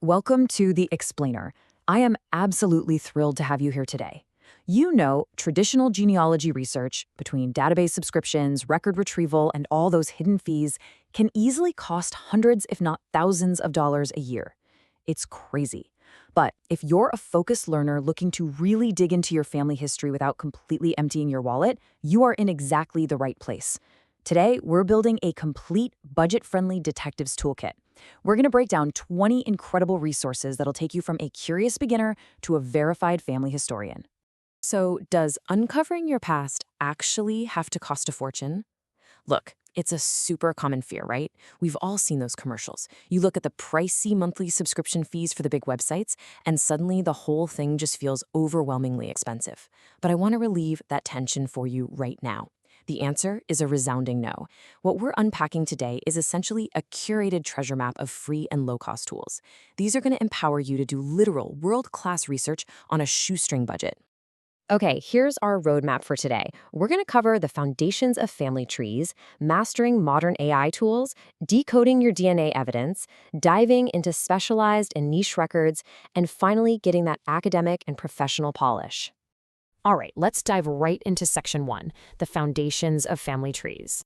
Welcome to The Explainer. I am absolutely thrilled to have you here today. You know, traditional genealogy research, between database subscriptions, record retrieval, and all those hidden fees, can easily cost hundreds, if not thousands of dollars a year. It's crazy. But if you're a focused learner looking to really dig into your family history without completely emptying your wallet, you are in exactly the right place. Today, we're building a complete budget-friendly detectives toolkit. We're going to break down 20 incredible resources that'll take you from a curious beginner to a verified family historian. So, does uncovering your past actually have to cost a fortune? Look, it's a super common fear, right? We've all seen those commercials. You look at the pricey monthly subscription fees for the big websites, and suddenly the whole thing just feels overwhelmingly expensive. But I want to relieve that tension for you right now. The answer is a resounding no. What we're unpacking today is essentially a curated treasure map of free and low-cost tools. These are going to empower you to do literal world-class research on a shoestring budget. Okay, here's our roadmap for today. We're going to cover the foundations of family trees, mastering modern AI tools, decoding your DNA evidence, diving into specialized and niche records, and finally getting that academic and professional polish. All right, let's dive right into section 1, the foundations of family trees.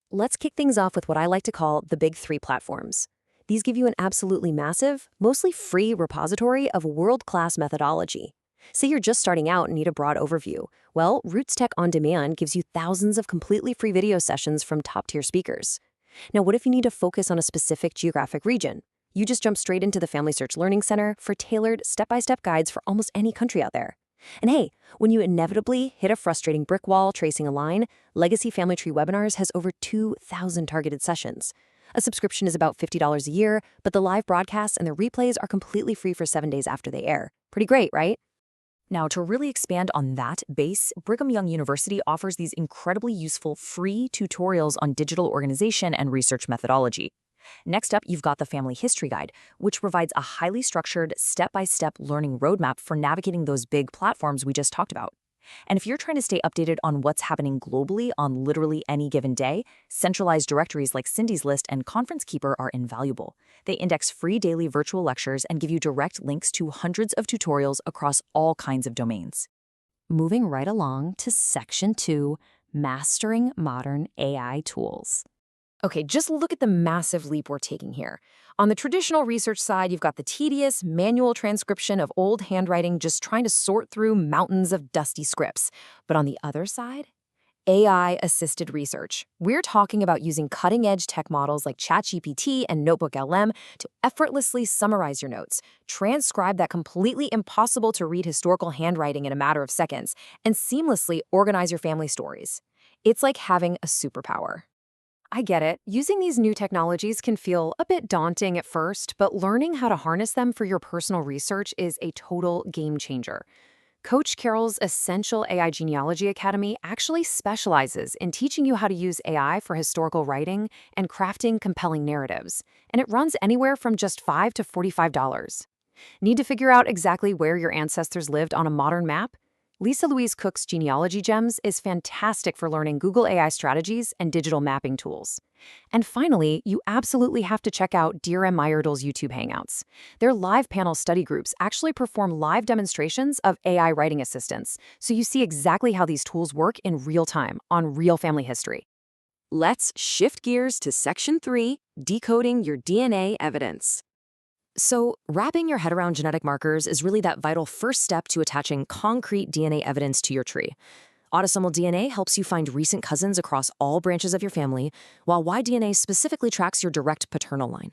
Let's kick things off with what I like to call the big three platforms. These give you an absolutely massive, mostly free repository of world-class methodology. Say you're just starting out and need a broad overview. Well, Roots Tech On Demand gives you thousands of completely free video sessions from top-tier speakers. Now, what if you need to focus on a specific geographic region? You just jump straight into the Family Search Learning Center for tailored, step-by-step guides for almost any country out there. And hey, when you inevitably hit a frustrating brick wall tracing a line, Legacy Family Tree Webinars has over 2,000 targeted sessions. A subscription is about $50 a year, but the live broadcasts and the replays are completely free for 7 days after they air. Pretty great, right? Now, to really expand on that base, Brigham Young University offers these incredibly useful free tutorials on digital organization and research methodology. Next up, you've got the Family History Guide, which provides a highly structured, step-by-step learning roadmap for navigating those big platforms we just talked about. And if you're trying to stay updated on what's happening globally on literally any given day, centralized directories like Cindy's List and Conference Keeper are invaluable. They index free daily virtual lectures and give you direct links to hundreds of tutorials across all kinds of domains. Moving right along to Section 2, Mastering Modern AI Tools. Okay, just look at the massive leap we're taking here. On the traditional research side, you've got the tedious, manual transcription of old handwriting just trying to sort through mountains of dusty scripts. But on the other side, AI-assisted research. We're talking about using cutting-edge tech models like ChatGPT and NotebookLM to effortlessly summarize your notes, transcribe that completely impossible-to-read historical handwriting in a matter of seconds, and seamlessly organize your family stories. It's like having a superpower. I get it. Using these new technologies can feel a bit daunting at first, but learning how to harness them for your personal research is a total game changer. Coach Carroll's Essential AI Genealogy Academy actually specializes in teaching you how to use AI for historical writing and crafting compelling narratives, and it runs anywhere from just $5 to $45. Need to figure out exactly where your ancestors lived on a modern map? Lisa Louise Cook's Genealogy Gems is fantastic for learning Google AI strategies and digital mapping tools. And finally, you absolutely have to check out Dear M. Myerdal's YouTube Hangouts. Their live panel study groups actually perform live demonstrations of AI writing assistants, so you see exactly how these tools work in real time on real family history. Let's shift gears to Section 3, Decoding Your DNA Evidence. So, wrapping your head around genetic markers is really that vital first step to attaching concrete DNA evidence to your tree. Autosomal DNA helps you find recent cousins across all branches of your family, while Y-DNA specifically tracks your direct paternal line.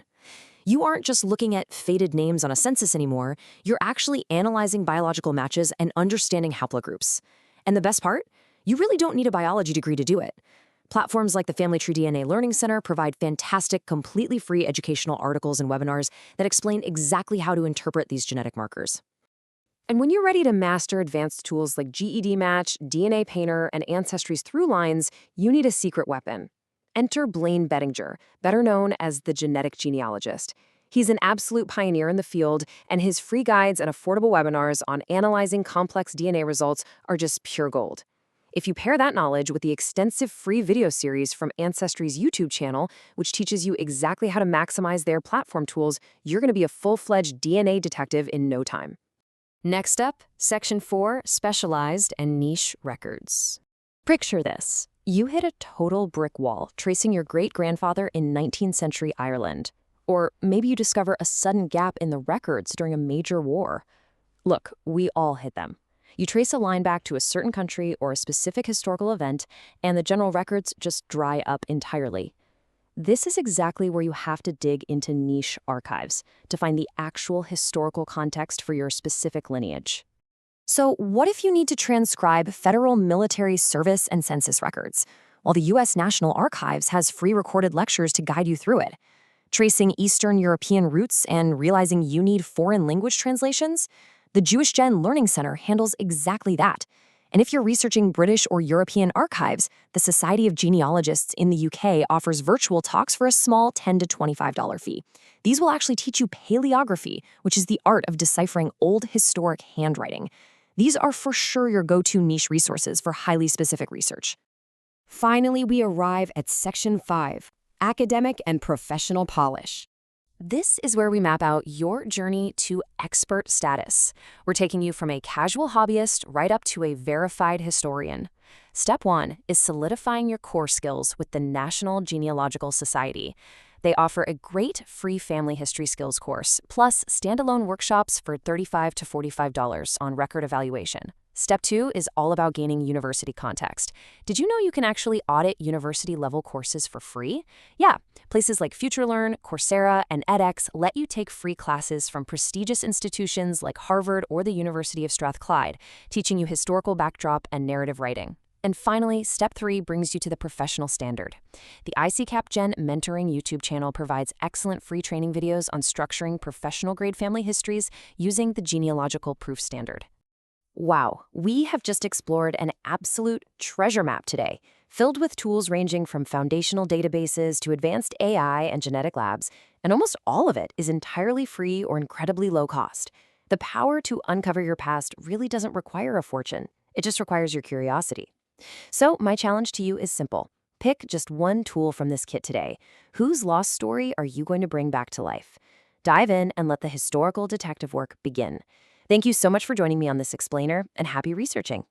You aren't just looking at faded names on a census anymore, you're actually analyzing biological matches and understanding haplogroups. And the best part? You really don't need a biology degree to do it. Platforms like the Family Tree DNA Learning Center provide fantastic, completely free educational articles and webinars that explain exactly how to interpret these genetic markers. And when you're ready to master advanced tools like GED Match, DNA Painter, and Ancestry's Throughline, you need a secret weapon. Enter Blaine Bettinger, better known as the genetic genealogist. He's an absolute pioneer in the field, and his free guides and affordable webinars on analyzing complex DNA results are just pure gold. If you pair that knowledge with the extensive free video series from Ancestry's YouTube channel, which teaches you exactly how to maximize their platform tools, you're going to be a full-fledged DNA detective in no time. Next up, Section 4, Specialized and Niche Records. Picture this. You hit a total brick wall, tracing your great-grandfather in 19th century Ireland. Or maybe you discover a sudden gap in the records during a major war. Look, we all hit them. You trace a line back to a certain country or a specific historical event, and the general records just dry up entirely. This is exactly where you have to dig into niche archives to find the actual historical context for your specific lineage. So what if you need to transcribe federal military service and census records? Well, the U.S. National Archives has free recorded lectures to guide you through it. Tracing Eastern European roots and realizing you need foreign language translations? The Jewish Gen Learning Center handles exactly that. And if you're researching British or European archives, the Society of Genealogists in the UK offers virtual talks for a small $10 to $25 fee. These will actually teach you paleography, which is the art of deciphering old historic handwriting. These are for sure your go-to niche resources for highly specific research. Finally, we arrive at Section 5, Academic and Professional Polish. This is where we map out your journey to expert status. We're taking you from a casual hobbyist right up to a verified historian. Step 1 is solidifying your core skills with the National Genealogical Society. They offer a great free family history skills course, plus standalone workshops for $35 to $45 on record evaluation. Step 2 is all about gaining university context. Did you know you can actually audit university-level courses for free? Yeah, places like FutureLearn, Coursera, and edX let you take free classes from prestigious institutions like Harvard or the University of Strathclyde, teaching you historical backdrop and narrative writing. And finally, Step 3 brings you to the professional standard. The ICCAP Gen Mentoring YouTube channel provides excellent free training videos on structuring professional-grade family histories using the genealogical proof standard. Wow, we have just explored an absolute treasure map today, filled with tools ranging from foundational databases to advanced AI and genetic labs, and almost all of it is entirely free or incredibly low cost. The power to uncover your past really doesn't require a fortune. It just requires your curiosity. So my challenge to you is simple. Pick just one tool from this kit today. Whose lost story are you going to bring back to life? Dive in and let the historical detective work begin. Thank you so much for joining me on this explainer, and happy researching.